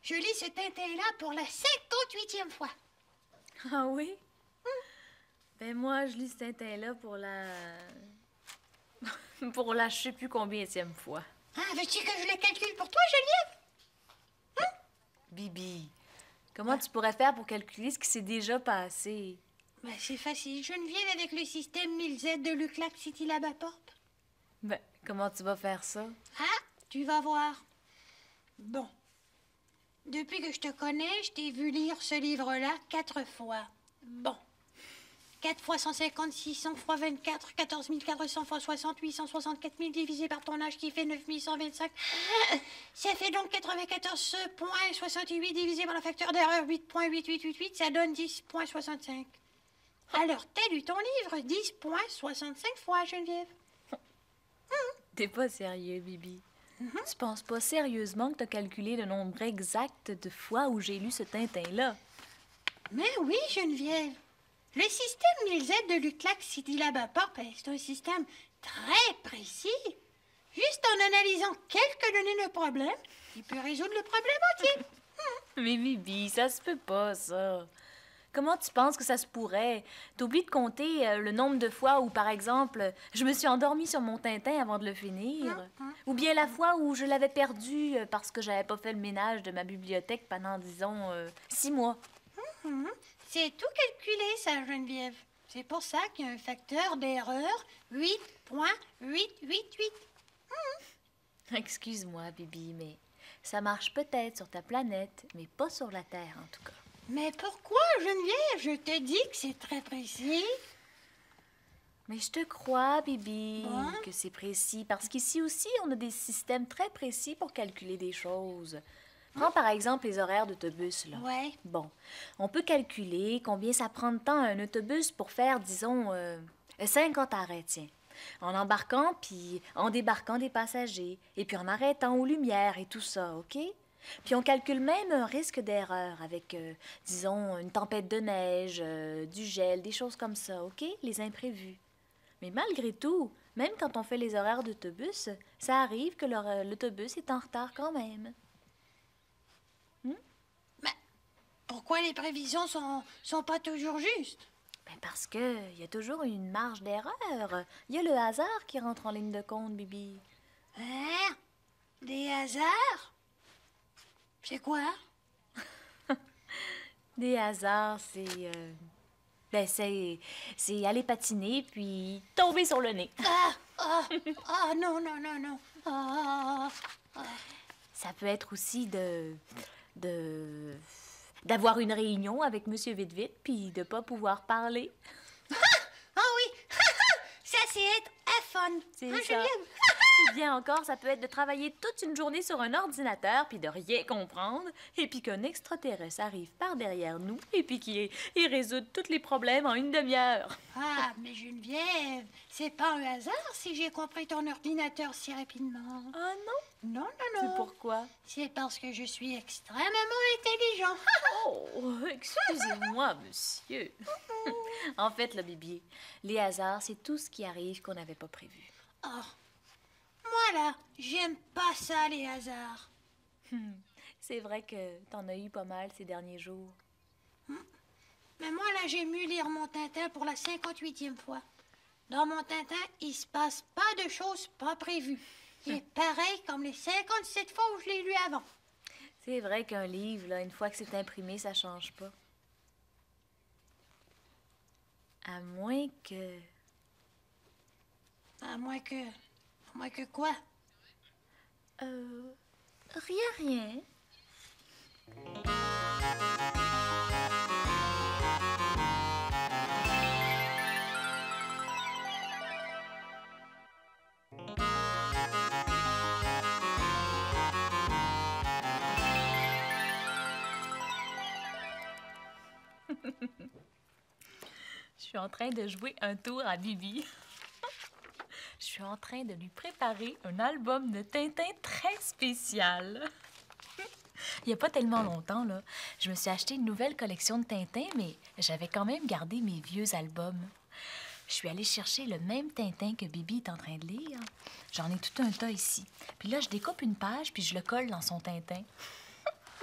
Je lis ce Tintin-là pour la 58e fois. Ah oui? Ben moi, je lis ce Tintin-là pour la... pour la je sais plus combienième fois. Ah, veux-tu que je le calcule pour toi, Geneviève? Bibi, comment tu pourrais faire pour calculer ce qui s'est déjà passé? Ben, c'est facile. Geneviève avec le système 1000Z de Luclac City Labaporte. Ben, comment tu vas faire ça? Ah, tu vas voir. Bon. Depuis que je te connais, je t'ai vu lire ce livre-là 4 fois. Bon. 4 fois 150, 600 fois 24, 14 400 fois 60, 864 000 divisé par ton âge qui fait 9 125. Ça fait donc 94,68 divisé par le facteur d'erreur 8,8888, ça donne 10,65. Alors, t'as lu ton livre 10,65 fois, Geneviève. T'es pas sérieux, Bibi. Tu penses pas sérieusement que t'as calculé le nombre exact de fois où j'ai lu ce Tintin-là? Mais oui, Geneviève. Le système 1000Z de Luclac City Labaporte, c'est un système très précis. Juste en analysant quelques données de problème, il peut résoudre le problème entier. Mais Bibi, ça se peut pas, ça. Comment tu penses que ça se pourrait? T'oublies de compter le nombre de fois où, par exemple, je me suis endormie sur mon Tintin avant de le finir. Ou bien la fois où je l'avais perdu parce que j'avais pas fait le ménage de ma bibliothèque pendant, disons, 6 mois. C'est tout calculé, ça, Geneviève. C'est pour ça qu'il y a un facteur d'erreur 8,888. Excuse-moi, Bibi, mais ça marche peut-être sur ta planète, mais pas sur la Terre, en tout cas. Mais pourquoi, Geneviève? Je te dis que c'est très précis. Mais je te crois, Bibi, Bon. que c'est précis, parce qu'ici aussi, on a des systèmes très précis pour calculer des choses. Prends par exemple les horaires d'autobus, là. Ouais. Bon, on peut calculer combien ça prend de temps à un autobus pour faire, disons, 50 arrêts, tiens. En embarquant, puis en débarquant des passagers, et puis en arrêtant aux lumières et tout ça, OK? Puis on calcule même un risque d'erreur avec, disons, une tempête de neige, du gel, des choses comme ça, OK? Les imprévus. Mais malgré tout, même quand on fait les horaires d'autobus, ça arrive que l'autobus est en retard quand même. Pourquoi les prévisions sont pas toujours justes? Ben parce que il y a toujours une marge d'erreur. Il y a le hasard qui rentre en ligne de compte, Bibi. Hein? Des hasards? C'est quoi? Des hasards, c'est aller patiner puis tomber sur le nez. Non, non, non, non. Ah. Ça peut être aussi d'avoir une réunion avec Monsieur Vite-Vite puis de pas pouvoir parler. Ah oui! Ça, c'est être fun. C'est Hein, ça. Geneviève? Ou bien encore, ça peut être de travailler toute une journée sur un ordinateur puis de rien comprendre, et puis qu'un extraterrestre arrive par derrière nous et puis qu'il résout tous les problèmes en une demi-heure. Ah, mais Geneviève, c'est pas un hasard si j'ai compris ton ordinateur si rapidement. Ah non? Non, non, C'est non. pourquoi? C'est parce que je suis extrêmement intelligent. Oh, excusez-moi, monsieur. En fait, là, Bibi, les hasards, c'est tout ce qui arrive qu'on n'avait pas prévu. Oh, moi là, j'aime pas ça, les hasards. C'est vrai que t'en as eu pas mal ces derniers jours. Mais moi là, j'aime mieux lire mon Tintin pour la 58e fois. Dans mon Tintin, il se passe pas de choses pas prévues. Il est pareil comme les 57 fois où je l'ai lu avant. C'est vrai qu'un livre, là, une fois que c'est imprimé, ça change pas. À moins que... À moins que quoi? Rien. Je suis en train de jouer un tour à Bibi. Je suis en train de lui préparer un album de Tintin très spécial. Il n'y a pas tellement longtemps, là, je me suis acheté une nouvelle collection de Tintin, mais j'avais quand même gardé mes vieux albums. Je suis allée chercher le même Tintin que Bibi est en train de lire. J'en ai tout un tas ici. Puis là, je découpe une page, puis je le colle dans son Tintin.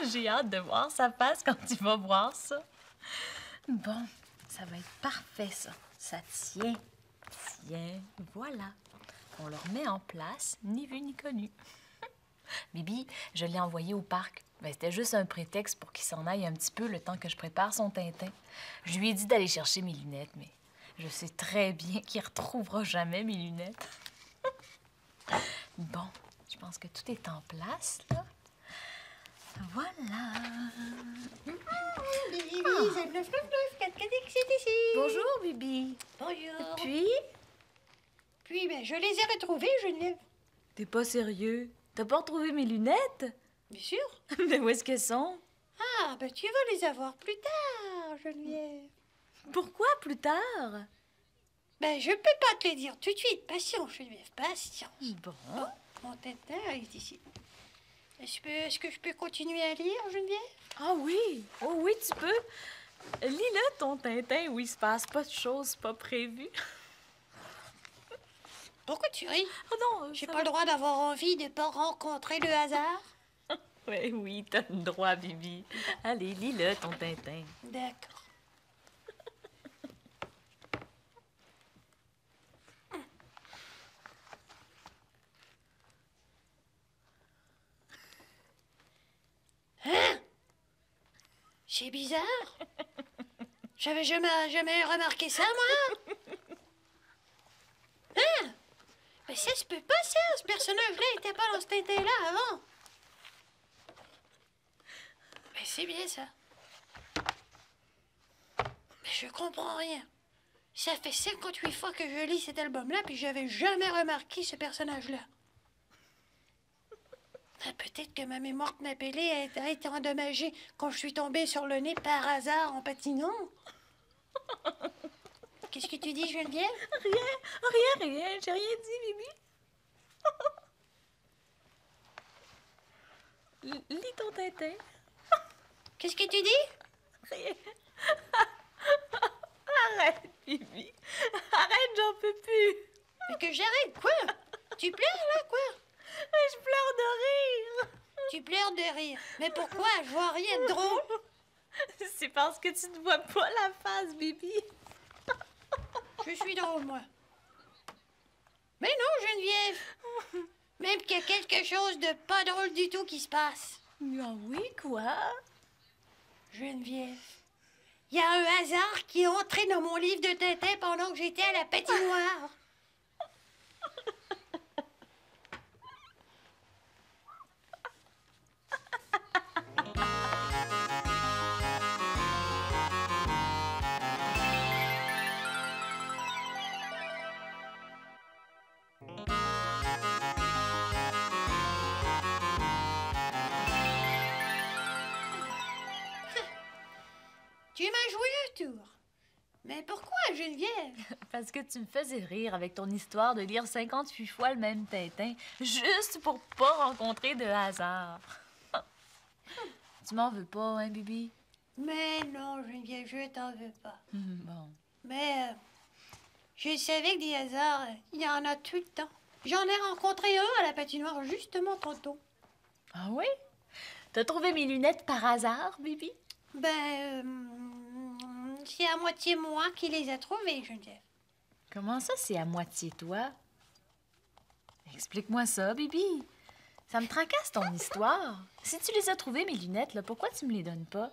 J'ai hâte de voir sa face quand tu vas voir ça. Bon, ça va être parfait, ça. Ça tient. Tiens, voilà. On le remet en place, ni vu ni connu. Bibi, je l'ai envoyé au parc. Ben, c'était juste un prétexte pour qu'il s'en aille un petit peu le temps que je prépare son Tintin. Je lui ai dit d'aller chercher mes lunettes, mais je sais très bien qu'il ne retrouvera jamais mes lunettes. Bon, je pense que tout est en place, là. Voilà. Bibi, c'est bluff, bluff, bluff, 4 c'est ici. Bonjour, Bibi. Bonjour. Puis, Ben, je les ai retrouvés, Geneviève. t'es pas sérieux? T'as pas retrouvé mes lunettes? Bien sûr. Mais où est-ce qu'elles sont? Ah, ben tu vas les avoir plus tard, Geneviève. Pourquoi plus tard? Ben, je peux pas te les dire tout de suite. Patience, Geneviève, patience. Bon. Mon Tintin est ici. Est-ce que je peux continuer à lire, Geneviève? Ah oui! Oh oui, tu peux. Lis-le, ton Tintin, où il se passe pas de choses pas prévues. Pourquoi tu ris? Oh non, J'ai pas le droit d'avoir envie de pas rencontrer le hasard? Ouais, oui, t'as le droit, Bibi. Allez, lis-le, ton Tintin. D'accord. Hein? C'est bizarre. J'avais jamais remarqué ça, moi. Hein? Mais ça se peut pas, ça. Ce personnage-là était pas dans ce Tintin-là avant. Mais c'est bien ça. Mais je comprends rien. Ça fait 58 fois que je lis cet album-là, puis j'avais jamais remarqué ce personnage-là. Ah, peut-être que ma mémoire knappelée a été endommagée quand je suis tombée sur le nez par hasard en patinant. Qu'est-ce que tu dis, Geneviève? Rien, j'ai rien dit, Bibi. Lis ton Tintin. Qu'est-ce que tu dis? Rien. Arrête, Bibi. Arrête, j'en peux plus. Mais que j'arrête, quoi? Tu pleures, là, quoi? Mais je pleure de rire. Tu pleures de rire. Mais pourquoi? Je vois rien de drôle. C'est parce que tu ne vois pas la face, Bibi. Je suis drôle, moi. Mais non, Geneviève. Même qu'il y a quelque chose de pas drôle du tout qui se passe. Ah oui, quoi? Geneviève, il y a un hasard qui est entré dans mon livre de Tintin pendant que j'étais à la patinoire. Tu m'as joué un tour. Mais pourquoi, Geneviève? Parce que tu me faisais rire avec ton histoire de lire 58 fois le même Tintin, juste pour pas rencontrer de hasard. Tu m'en veux pas, hein, Bibi? Mais non, Geneviève, je t'en veux pas. Bon. Mais je savais que des hasards, il y en a tout le temps. J'en ai rencontré un à la patinoire justement tantôt. Ah oui? T'as trouvé mes lunettes par hasard, Bibi? C'est à moitié moi qui les a trouvées, Geneviève. Comment ça, c'est à moitié toi? Explique-moi ça, Bibi. Ça me tracasse ton histoire. Si tu les as trouvées, mes lunettes, là, pourquoi tu me les donnes pas?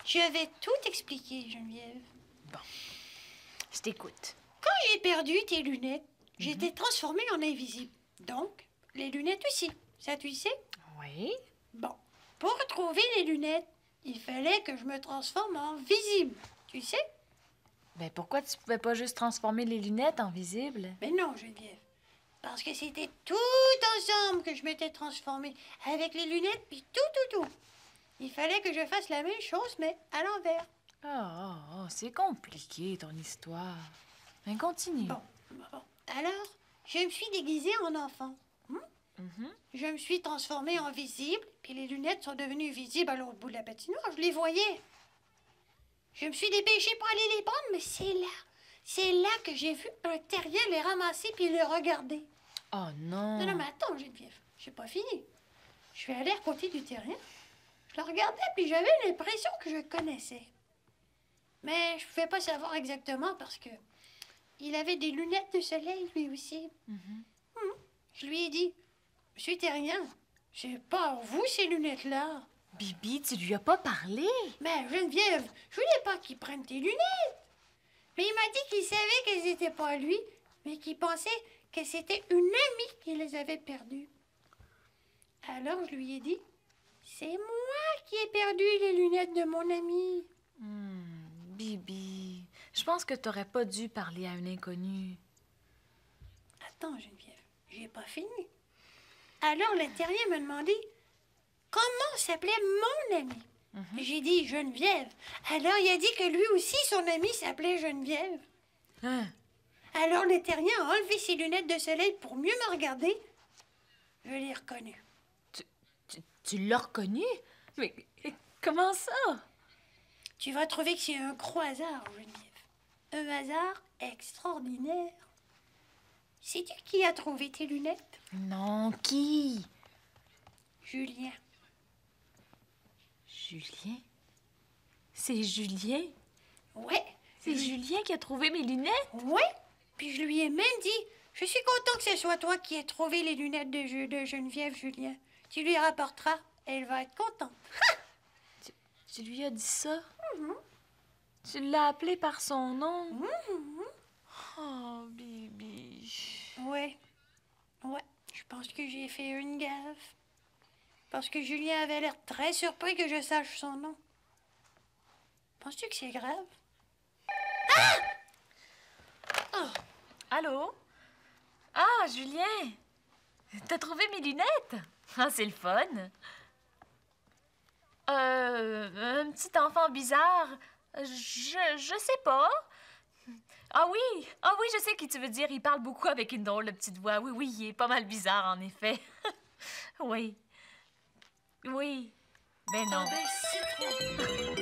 Je vais tout expliquer, Geneviève. Je t'écoute. Quand j'ai perdu tes lunettes, j'étais transformée en invisible. Donc, les lunettes aussi. Ça, tu sais? Oui? Bon, pour retrouver les lunettes, il fallait que je me transforme en visible. Tu sais? Ben pourquoi tu pouvais pas juste transformer les lunettes en visibles? Mais non, Geneviève. Parce que c'était tout ensemble que je m'étais transformée. Avec les lunettes, puis tout. Il fallait que je fasse la même chose, mais à l'envers. C'est compliqué, ton histoire. Ben continue. Bon. Alors, je me suis déguisée en enfant. Je me suis transformée en visible, puis les lunettes sont devenues visibles à l'autre bout de la patinoire. Je les voyais. Je me suis dépêchée pour aller les prendre, mais c'est là que j'ai vu un terrier les ramasser puis les regarder. Oh non. Non, mais attends, Geneviève, j'ai pas fini. Je suis allée à côté du terrien, Je le regardais, puis j'avais l'impression que je le connaissais. Mais je pouvais pas savoir exactement parce que il avait des lunettes de soleil, lui aussi. Je lui ai dit, Monsieur Terrien, c'est pas vous, ces lunettes-là. Bibi, tu lui as pas parlé? Mais Geneviève, je voulais pas qu'il prenne tes lunettes. Mais il m'a dit qu'il savait qu'elles n'étaient pas lui, mais qu'il pensait que c'était une amie qui les avait perdues. Alors je lui ai dit, c'est moi qui ai perdu les lunettes de mon ami. Bibi, je pense que t'aurais pas dû parler à un inconnu. Attends, Geneviève, j'ai pas fini. Alors le terrien m'a demandé comment s'appelait mon ami. J'ai dit Geneviève. Alors il a dit que lui aussi, son ami s'appelait Geneviève. Hein? Alors le terrien a enlevé ses lunettes de soleil pour mieux me regarder. Je l'ai reconnu. Tu l'as reconnu? Mais comment ça? Tu vas trouver que c'est un gros hasard, Geneviève. Un hasard extraordinaire. Sais-tu qui a trouvé tes lunettes? Non, qui? Julien. Julien? C'est Julien? Ouais. C'est Julien qui a trouvé mes lunettes? Ouais. Puis je lui ai même dit, je suis content que ce soit toi qui aies trouvé les lunettes de Geneviève, Julien. Tu lui rapporteras, elle va être contente. Tu lui as dit ça? Tu l'as appelé par son nom? Oh, Bibi. Ouais. Ouais. Je pense que j'ai fait une gaffe. Parce que Julien avait l'air très surpris que je sache son nom. Penses-tu que c'est grave? Allô? Ah, Julien! T'as trouvé mes lunettes? Ah, c'est le fun! Un petit enfant bizarre? Je sais pas. Ah oui, je sais qui tu veux dire. Il parle beaucoup avec une drôle de petite voix. Oui, il est pas mal bizarre, en effet. Oui. Oui. Ben non. Ben, c'est trop.